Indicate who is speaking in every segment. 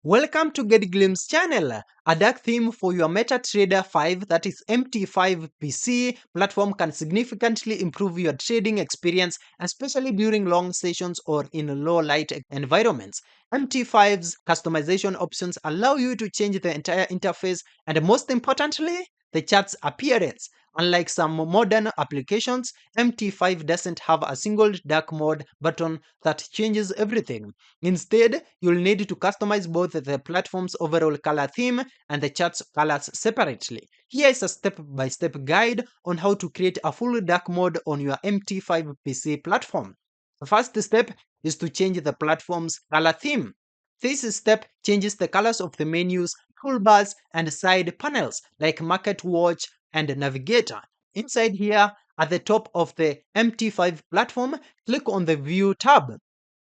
Speaker 1: Welcome to Get Glimpse channel, a dark theme for your MetaTrader 5, that is MT5 PC platform, can significantly improve your trading experience, especially during long sessions or in low light environments. MT5's customization options allow you to change the entire interface and, most importantly, the chart's appearance. Unlike some modern applications, MT5 doesn't have a single dark mode button that changes everything. Instead, you'll need to customize both the platform's overall color theme and the chart's colors separately. Here is a step-by-step guide on how to create a full dark mode on your MT5 PC platform. The first step is to change the platform's color theme. This step changes the colors of the menus, toolbars, and side panels like Market Watch and Navigator. Inside here, at the top of the MT5 platform, click on the View tab.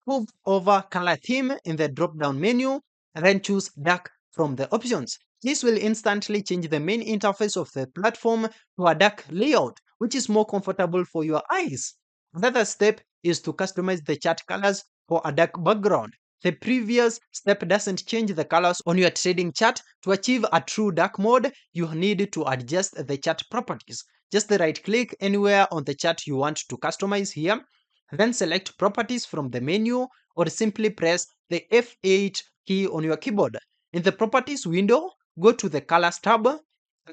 Speaker 1: Move over Color Theme in the drop-down menu, and then choose Dark from the options. This will instantly change the main interface of the platform to a dark layout, which is more comfortable for your eyes. Another step is to customize the chart colors for a dark background. The previous step doesn't change the colors on your trading chart. To achieve a true dark mode, you need to adjust the chart properties. Just right-click anywhere on the chart you want to customize here, then select Properties from the menu, or simply press the F8 key on your keyboard. In the Properties window, go to the Colors tab,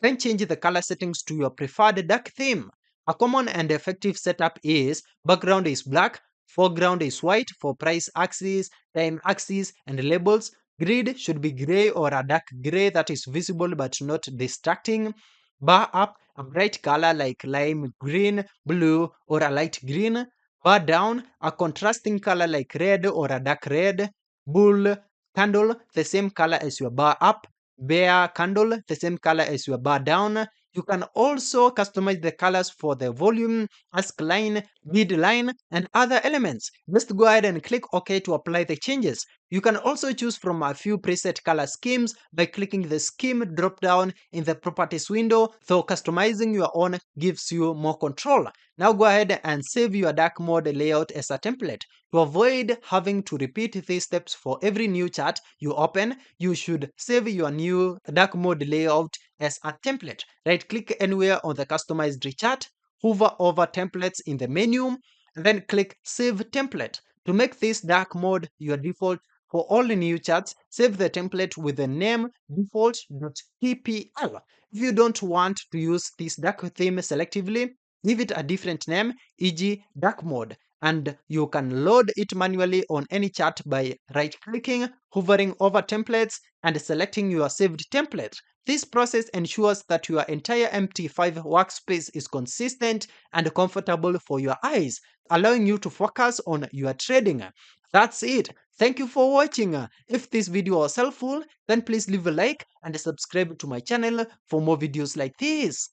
Speaker 1: then change the color settings to your preferred dark theme. A common and effective setup is background is black, foreground is white for price axis, time axis, and labels. Grid should be gray or a dark gray that is visible but not distracting. Bar up, a bright color like lime green, blue, or a light green. Bar down, a contrasting color like red or a dark red. Bull candle, the same color as your bar up. Bear candle, the same color as your bar down. You can also customize the colors for the volume, ask line, bid line, and other elements. Just go ahead and click OK to apply the changes. You can also choose from a few preset color schemes by clicking the scheme drop down in the properties window, though customizing your own gives you more control. Now go ahead and save your dark mode layout as a template. To avoid having to repeat these steps for every new chart you open, you should save your new dark mode layout as a template. Right click anywhere on the customized chart, hover over templates in the menu, and then click Save Template. To make this dark mode your default for all new charts, save the template with the name default.tpl. If you don't want to use this dark theme selectively, give it a different name, e.g. dark mode, and you can load it manually on any chart by right-clicking, hovering over templates, and selecting your saved template. This process ensures that your entire MT5 workspace is consistent and comfortable for your eyes, allowing you to focus on your trading. That's it. Thank you for watching. If this video was helpful, then please leave a like and subscribe to my channel for more videos like this.